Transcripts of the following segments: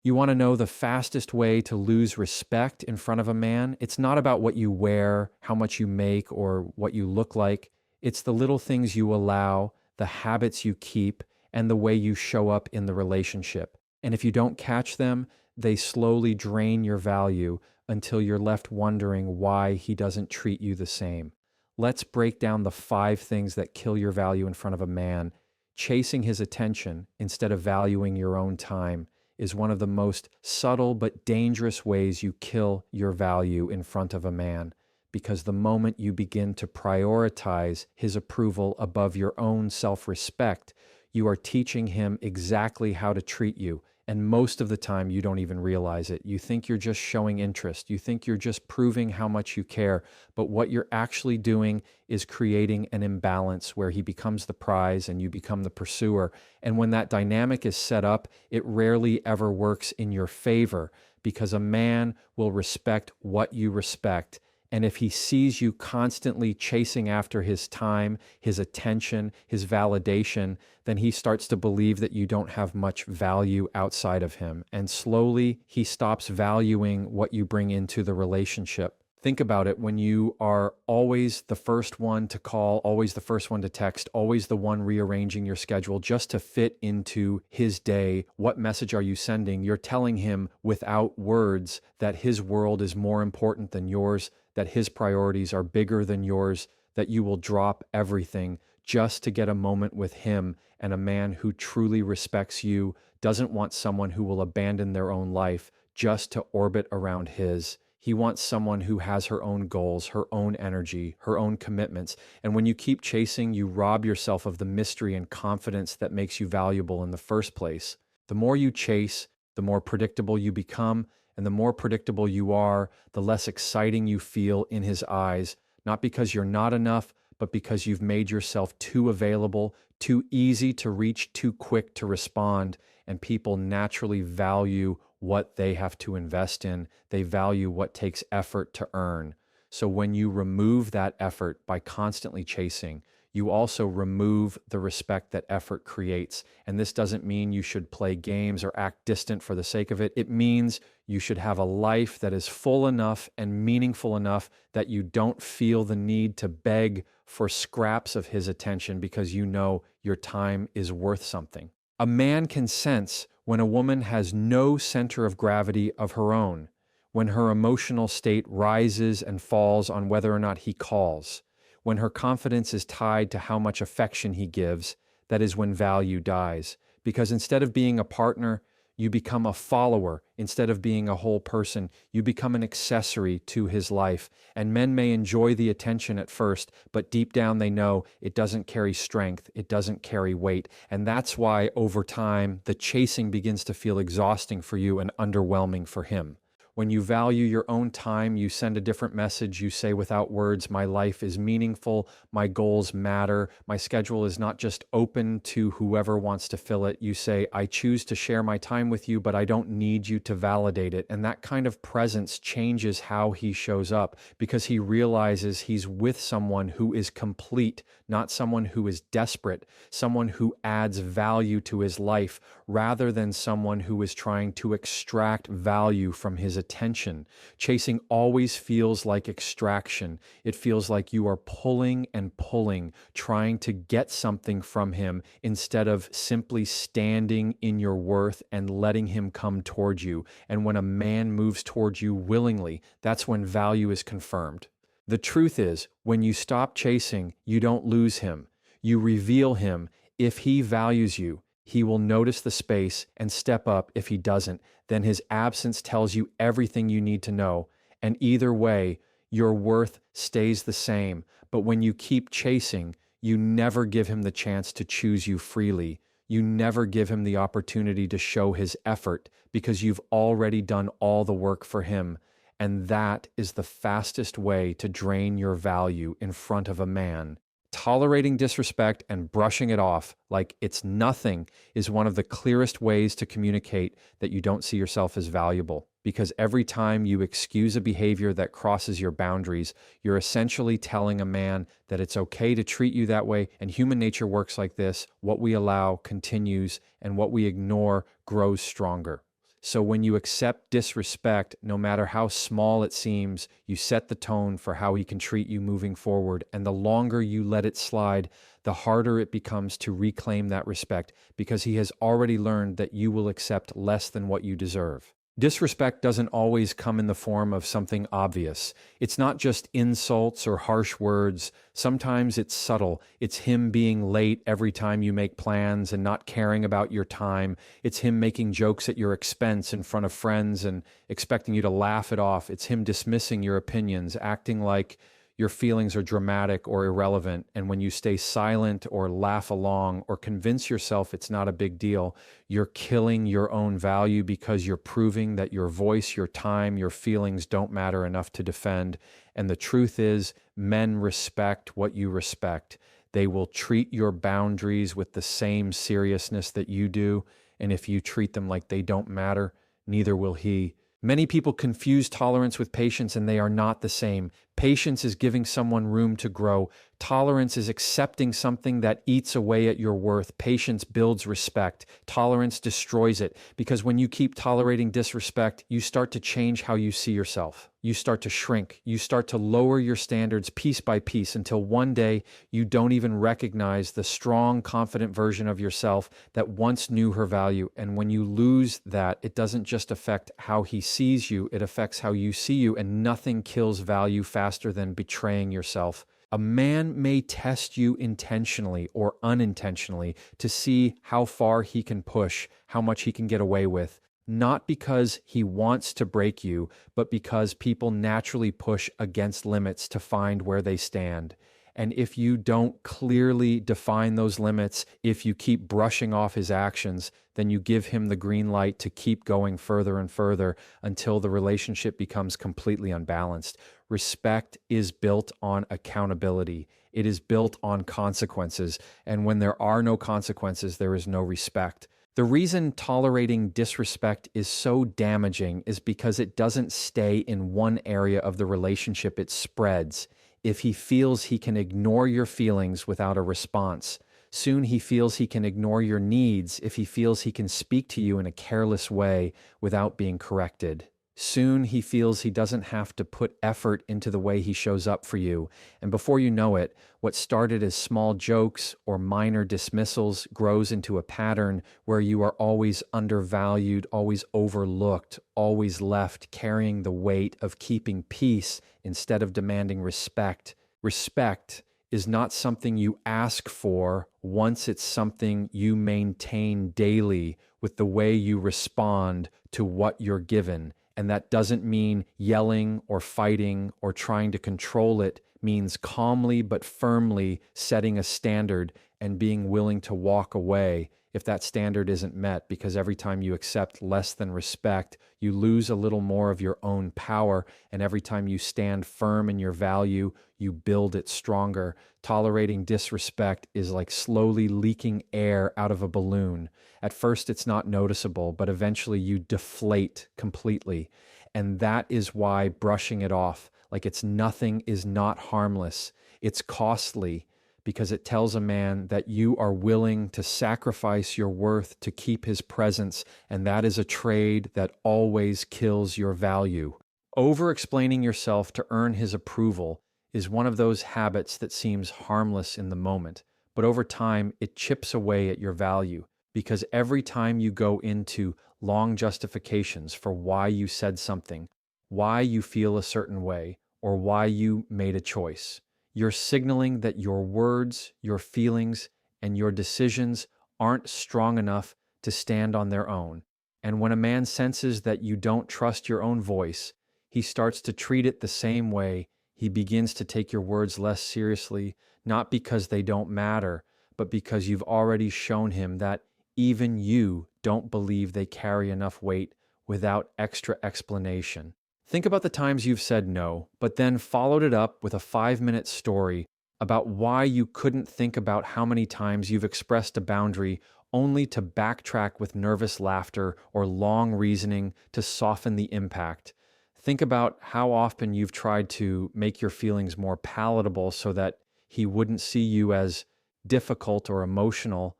You want to know the fastest way to lose respect in front of a man? It's not about what you wear, how much you make, or what you look like. It's the little things you allow, the habits you keep, and the way you show up in the relationship. And if you don't catch them, they slowly drain your value until you're left wondering why he doesn't treat you the same. Let's break down the 5 things that kill your value in front of a man. Chasing his attention instead of valuing your own time is one of the most subtle but dangerous ways you kill your value in front of a man, because the moment you begin to prioritize his approval above your own self-respect, you are teaching him exactly how to treat you. And most of the time, you don't even realize it. You think you're just showing interest. You think you're just proving how much you care. But what you're actually doing is creating an imbalance where he becomes the prize and you become the pursuer. And when that dynamic is set up, it rarely ever works in your favor, because a man will respect what you respect. And if he sees you constantly chasing after his time, his attention, his validation, then he starts to believe that you don't have much value outside of him. And slowly he stops valuing what you bring into the relationship. Think about it. When you are always the first one to call, always the first one to text, always the one rearranging your schedule just to fit into his day, what message are you sending? You're telling him without words that his world is more important than yours, that his priorities are bigger than yours, that you will drop everything just to get a moment with him. And a man who truly respects you doesn't want someone who will abandon their own life just to orbit around his. He wants someone who has her own goals, her own energy, her own commitments. And when you keep chasing, you rob yourself of the mystery and confidence that makes you valuable in the first place. The more you chase, the more predictable you become. And the more predictable you are, the less exciting you feel in his eyes, not because you're not enough, but because you've made yourself too available, too easy to reach, too quick to respond. And people naturally value what they have to invest in. They value what takes effort to earn. So when you remove that effort by constantly chasing, you also remove the respect that effort creates. And this doesn't mean you should play games or act distant for the sake of it. It means you should have a life that is full enough and meaningful enough that you don't feel the need to beg for scraps of his attention because you know your time is worth something. A man can sense when a woman has no center of gravity of her own, when her emotional state rises and falls on whether or not he calls, when her confidence is tied to how much affection he gives. That is when value dies. Because instead of being a partner, you become a follower. Instead of being a whole person, you become an accessory to his life. And men may enjoy the attention at first, but deep down they know it doesn't carry strength, it doesn't carry weight. And that's why over time, the chasing begins to feel exhausting for you and underwhelming for him. When you value your own time, you send a different message. You say without words, my life is meaningful, my goals matter, my schedule is not just open to whoever wants to fill it. You say, I choose to share my time with you, but I don't need you to validate it. And that kind of presence changes how he shows up, because he realizes he's with someone who is complete, not someone who is desperate, someone who adds value to his life rather than someone who is trying to extract value from his attention. Chasing always feels like extraction. It feels like you are pulling and pulling, trying to get something from him instead of simply standing in your worth and letting him come towards you. And when a man moves towards you willingly, that's when value is confirmed. The truth is, when you stop chasing, you don't lose him. You reveal him. If he values you, he will notice the space and step up. If he doesn't, then his absence tells you everything you need to know. And either way, your worth stays the same. But when you keep chasing, you never give him the chance to choose you freely. You never give him the opportunity to show his effort because you've already done all the work for him. And that is the fastest way to drain your value in front of a man. Tolerating disrespect and brushing it off like it's nothing is one of the clearest ways to communicate that you don't see yourself as valuable. Because every time you excuse a behavior that crosses your boundaries, you're essentially telling a man that it's okay to treat you that way. And human nature works like this. What we allow continues, and what we ignore grows stronger. So when you accept disrespect, no matter how small it seems, you set the tone for how he can treat you moving forward. And the longer you let it slide, the harder it becomes to reclaim that respect because he has already learned that you will accept less than what you deserve. Disrespect doesn't always come in the form of something obvious. It's not just insults or harsh words. Sometimes it's subtle. It's him being late every time you make plans and not caring about your time. It's him making jokes at your expense in front of friends and expecting you to laugh it off. It's him dismissing your opinions, acting like your feelings are dramatic or irrelevant. And when you stay silent or laugh along or convince yourself it's not a big deal, you're killing your own value because you're proving that your voice, your time, your feelings don't matter enough to defend. And the truth is, men respect what you respect. They will treat your boundaries with the same seriousness that you do. And if you treat them like they don't matter, neither will he. Many people confuse tolerance with patience, and they are not the same. Patience is giving someone room to grow. Tolerance is accepting something that eats away at your worth. Patience builds respect. Tolerance destroys it, because when you keep tolerating disrespect, you start to change how you see yourself. You start to shrink. You start to lower your standards piece by piece until one day you don't even recognize the strong, confident version of yourself that once knew her value. And when you lose that, it doesn't just affect how he sees you, it affects how you see you, and nothing kills value faster than betraying yourself. A man may test you intentionally or unintentionally to see how far he can push, how much he can get away with, not because he wants to break you, but because people naturally push against limits to find where they stand. And if you don't clearly define those limits, if you keep brushing off his actions, then you give him the green light to keep going further and further until the relationship becomes completely unbalanced. Respect is built on accountability. It is built on consequences. And when there are no consequences, there is no respect. The reason tolerating disrespect is so damaging is because it doesn't stay in one area of the relationship, it spreads. If he feels he can ignore your feelings without a response, soon he feels he can ignore your needs if he feels he can speak to you in a careless way without being corrected. Soon he feels he doesn't have to put effort into the way he shows up for you. And before you know it, what started as small jokes or minor dismissals grows into a pattern where you are always undervalued, always overlooked, always left carrying the weight of keeping peace instead of demanding respect. Respect is not something you ask for once it's something you maintain daily with the way you respond to what you're given. And that doesn't mean yelling or fighting or trying to control it. Means calmly but firmly setting a standard and being willing to walk away if that standard isn't met, because every time you accept less than respect, you lose a little more of your own power, and every time you stand firm in your value, you build it stronger. Tolerating disrespect is like slowly leaking air out of a balloon. At first, it's not noticeable, but eventually you deflate completely, and that is why brushing it off like it's nothing is not harmless. It's costly because it tells a man that you are willing to sacrifice your worth to keep his presence, and that is a trade that always kills your value. Over-explaining yourself to earn his approval is one of those habits that seems harmless in the moment, but over time it chips away at your value because every time you go into long justifications for why you said something, why you feel a certain way, or why you made a choice, you're signaling that your words, your feelings, and your decisions aren't strong enough to stand on their own. And when a man senses that you don't trust your own voice, he starts to treat it the same way. He begins to take your words less seriously, not because they don't matter, but because you've already shown him that even you don't believe they carry enough weight without extra explanation. Think about the times you've said no, but then followed it up with a 5-minute story about why you couldn't think about how many times you've expressed a boundary only to backtrack with nervous laughter or long reasoning to soften the impact. Think about how often you've tried to make your feelings more palatable so that he wouldn't see you as difficult or emotional.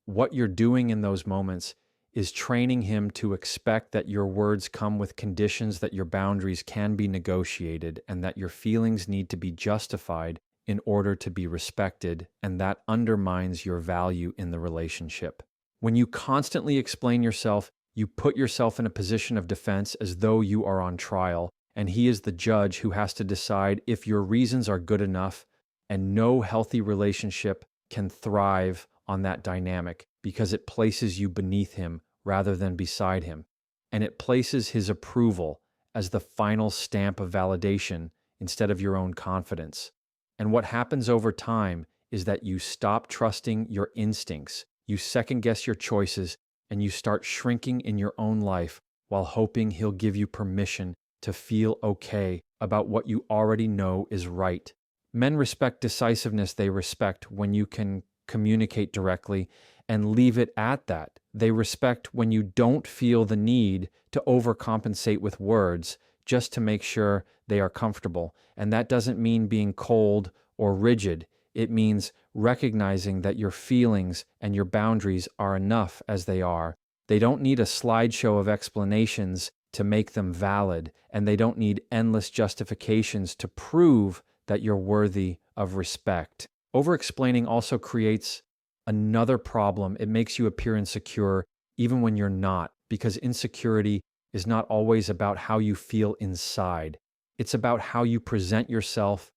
What you're doing in those moments is training him to expect that your words come with conditions, that your boundaries can be negotiated, and that your feelings need to be justified in order to be respected, and that undermines your value in the relationship. When you constantly explain yourself, you put yourself in a position of defense as though you are on trial, and he is the judge who has to decide if your reasons are good enough, and no healthy relationship can thrive on that dynamic because it places you beneath him rather than beside him, and it places his approval as the final stamp of validation instead of your own confidence. And what happens over time is that you stop trusting your instincts, you second guess your choices, and you start shrinking in your own life while hoping he'll give you permission to feel okay about what you already know is right. Men respect decisiveness. They respect when you can communicate directly and leave it at that. They respect when you don't feel the need to overcompensate with words just to make sure they are comfortable. And that doesn't mean being cold or rigid. It means recognizing that your feelings and your boundaries are enough as they are. They don't need a slideshow of explanations to make them valid, and they don't need endless justifications to prove that you're worthy of respect. Over-explaining also creates another problem. It makes you appear insecure even when you're not, because insecurity is not always about how you feel inside. It's about how you present yourself,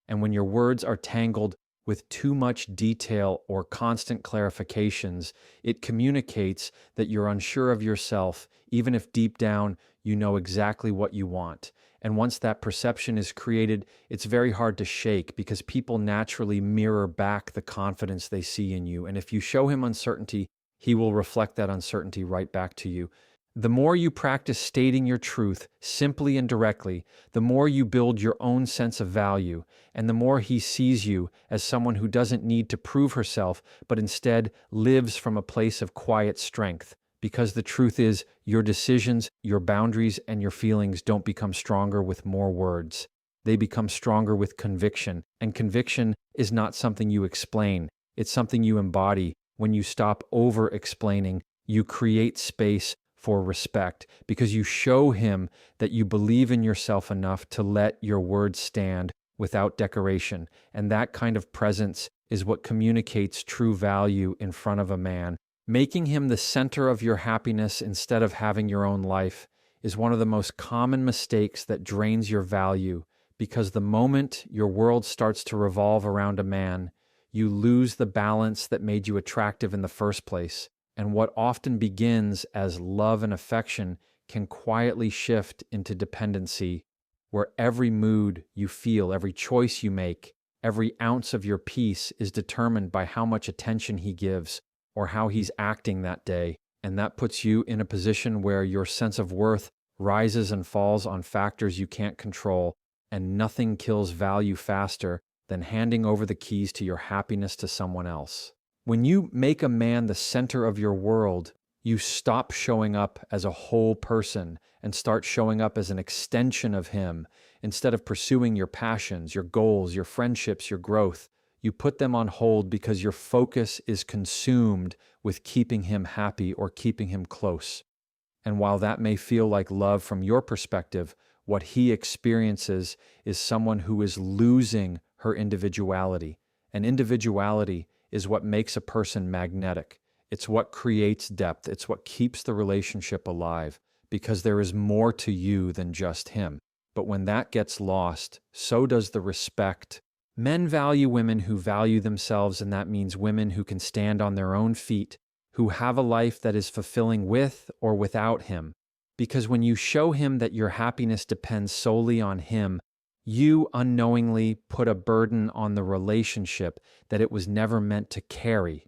and when your words are tangled with too much detail or constant clarifications, it communicates that you're unsure of yourself, even if deep down you know exactly what you want. And once that perception is created, it's very hard to shake because people naturally mirror back the confidence they see in you. And if you show him uncertainty, he will reflect that uncertainty right back to you. The more you practice stating your truth simply and directly, the more you build your own sense of value, and the more he sees you as someone who doesn't need to prove herself, but instead lives from a place of quiet strength. Because the truth is, your decisions, your boundaries, and your feelings don't become stronger with more words. They become stronger with conviction, and conviction is not something you explain. It's something you embody. When you stop over-explaining, you create space for respect because you show him that you believe in yourself enough to let your words stand without decoration. And that kind of presence is what communicates true value in front of a man. Making him the center of your happiness instead of having your own life is one of the most common mistakes that drains your value, because the moment your world starts to revolve around a man, you lose the balance that made you attractive in the first place. And what often begins as love and affection can quietly shift into dependency, where every mood you feel, every choice you make, every ounce of your peace is determined by how much attention he gives or how he's acting that day. And that puts you in a position where your sense of worth rises and falls on factors you can't control, and nothing kills value faster than handing over the keys to your happiness to someone else. When you make a man the center of your world, you stop showing up as a whole person and start showing up as an extension of him. Instead of pursuing your passions, your goals, your friendships, your growth, you put them on hold because your focus is consumed with keeping him happy or keeping him close. And while that may feel like love from your perspective, what he experiences is someone who is losing her individuality. And individuality is what makes a person magnetic. It's what creates depth. It's what keeps the relationship alive, because there is more to you than just him. But when that gets lost, so does the respect. Men value women who value themselves, and that means women who can stand on their own feet, who have a life that is fulfilling with or without him. Because when you show him that your happiness depends solely on him, you unknowingly put a burden on the relationship that it was never meant to carry.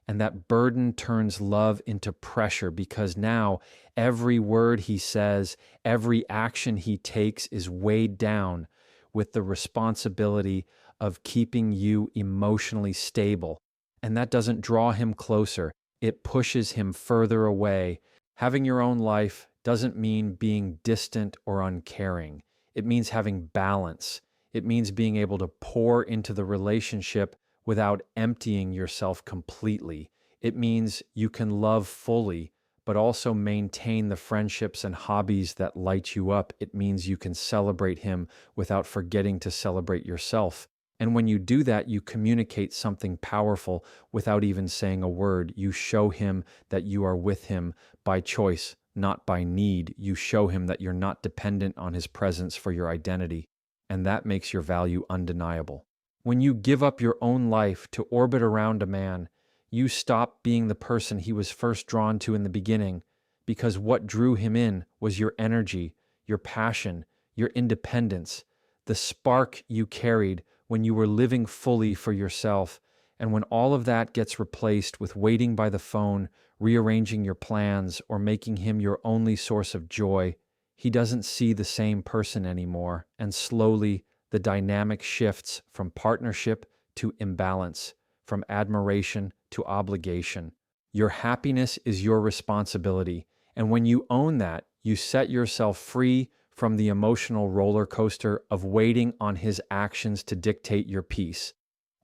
And that burden turns love into pressure, because now every word he says, every action he takes is weighed down with the responsibility of keeping you emotionally stable. And that doesn't draw him closer. It pushes him further away. Having your own life doesn't mean being distant or uncaring. It means having balance. It means being able to pour into the relationship without emptying yourself completely. It means you can love fully, but also maintain the friendships and hobbies that light you up. It means you can celebrate him without forgetting to celebrate yourself. And when you do that, you communicate something powerful without even saying a word. You show him that you are with him by choice, not by need. You show him that you're not dependent on his presence for your identity. And that makes your value undeniable. When you give up your own life to orbit around a man, you stop being the person he was first drawn to in the beginning, because what drew him in was your energy, your passion, your independence, the spark you carried when you were living fully for yourself. And when all of that gets replaced with waiting by the phone, rearranging your plans, or making him your only source of joy, he doesn't see the same person anymore. And slowly, the dynamic shifts from partnership to imbalance, from admiration to obligation. Your happiness is your responsibility. And when you own that, you set yourself free from the emotional roller coaster of waiting on his actions to dictate your peace.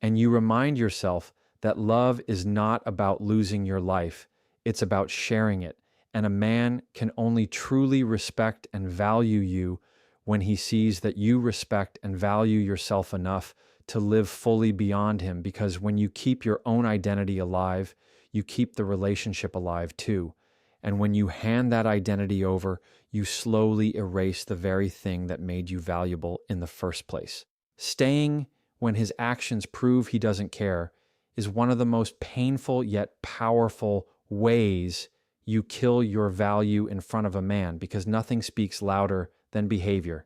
And you remind yourself that love is not about losing your life, it's about sharing it. And a man can only truly respect and value you when he sees that you respect and value yourself enough to live fully beyond him. Because when you keep your own identity alive, you keep the relationship alive too. And when you hand that identity over, you slowly erase the very thing that made you valuable in the first place. Staying when his actions prove he doesn't care is one of the most painful yet powerful ways you kill your value in front of a man, because nothing speaks louder than behavior.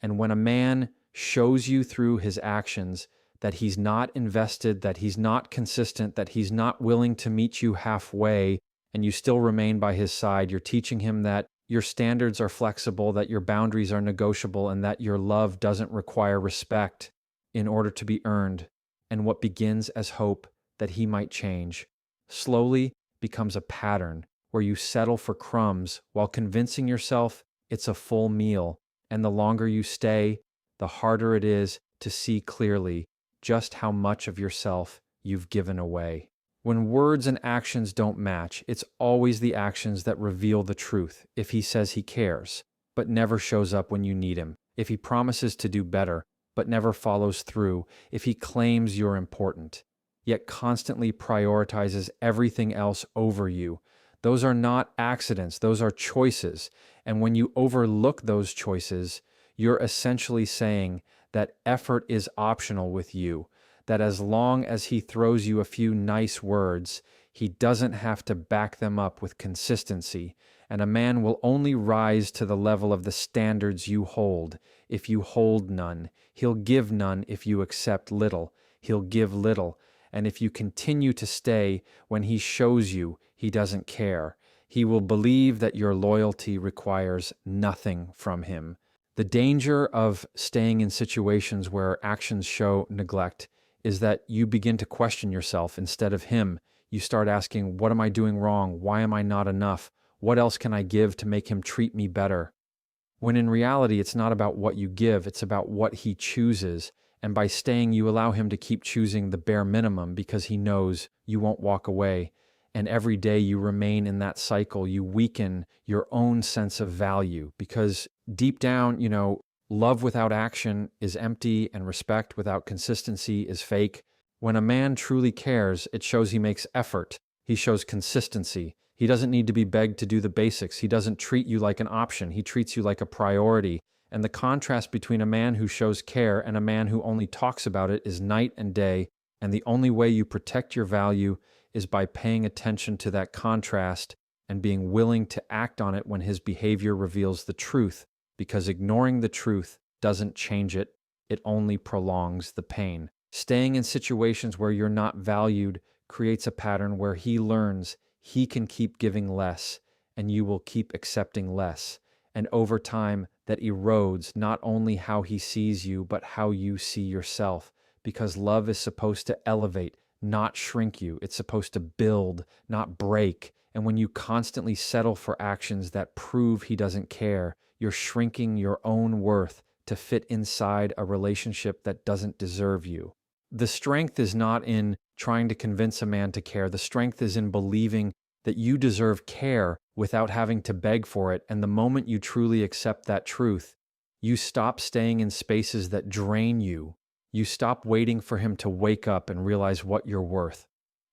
And when a man shows you through his actions that he's not invested, that he's not consistent, that he's not willing to meet you halfway, and you still remain by his side, you're teaching him that your standards are flexible, that your boundaries are negotiable, and that your love doesn't require respect in order to be earned. And what begins as hope that he might change slowly becomes a pattern where you settle for crumbs while convincing yourself it's a full meal. And the longer you stay, the harder it is to see clearly just how much of yourself you've given away. When words and actions don't match, it's always the actions that reveal the truth. If he says he cares, but never shows up when you need him, if he promises to do better, but never follows through, if he claims you're important, yet constantly prioritizes everything else over you, those are not accidents, those are choices. And when you overlook those choices, you're essentially saying that effort is optional with you, that as long as he throws you a few nice words, he doesn't have to back them up with consistency. And a man will only rise to the level of the standards you hold if you hold none. He'll give none if you accept little. He'll give little. And if you continue to stay when he shows you he doesn't care, he will believe that your loyalty requires nothing from him. The danger of staying in situations where actions show neglect is that you begin to question yourself instead of him. You start asking, what am I doing wrong? Why am I not enough? What else can I give to make him treat me better? When in reality, it's not about what you give, it's about what he chooses. And by staying, you allow him to keep choosing the bare minimum because he knows you won't walk away. And every day you remain in that cycle, you weaken your own sense of value because deep down, love without action is empty and respect without consistency is fake. When a man truly cares, it shows he makes effort. He shows consistency. He doesn't need to be begged to do the basics. He doesn't treat you like an option. He treats you like a priority. And the contrast between a man who shows care and a man who only talks about it is night and day. And the only way you protect your value is by paying attention to that contrast and being willing to act on it when his behavior reveals the truth, because ignoring the truth doesn't change it, it only prolongs the pain. Staying in situations where you're not valued creates a pattern where he learns he can keep giving less and you will keep accepting less. And over time, that erodes not only how he sees you, but how you see yourself, because love is supposed to elevate, not shrink you. It's supposed to build, not break. And when you constantly settle for actions that prove he doesn't care, you're shrinking your own worth to fit inside a relationship that doesn't deserve you. The strength is not in trying to convince a man to care. The strength is in believing that you deserve care without having to beg for it. And the moment you truly accept that truth, you stop staying in spaces that drain you. You stop waiting for him to wake up and realize what you're worth.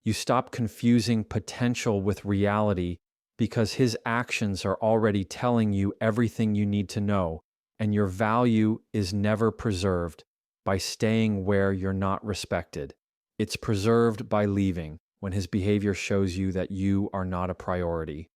You stop confusing potential with reality because his actions are already telling you everything you need to know, and your value is never preserved by staying where you're not respected. It's preserved by leaving when his behavior shows you that you are not a priority.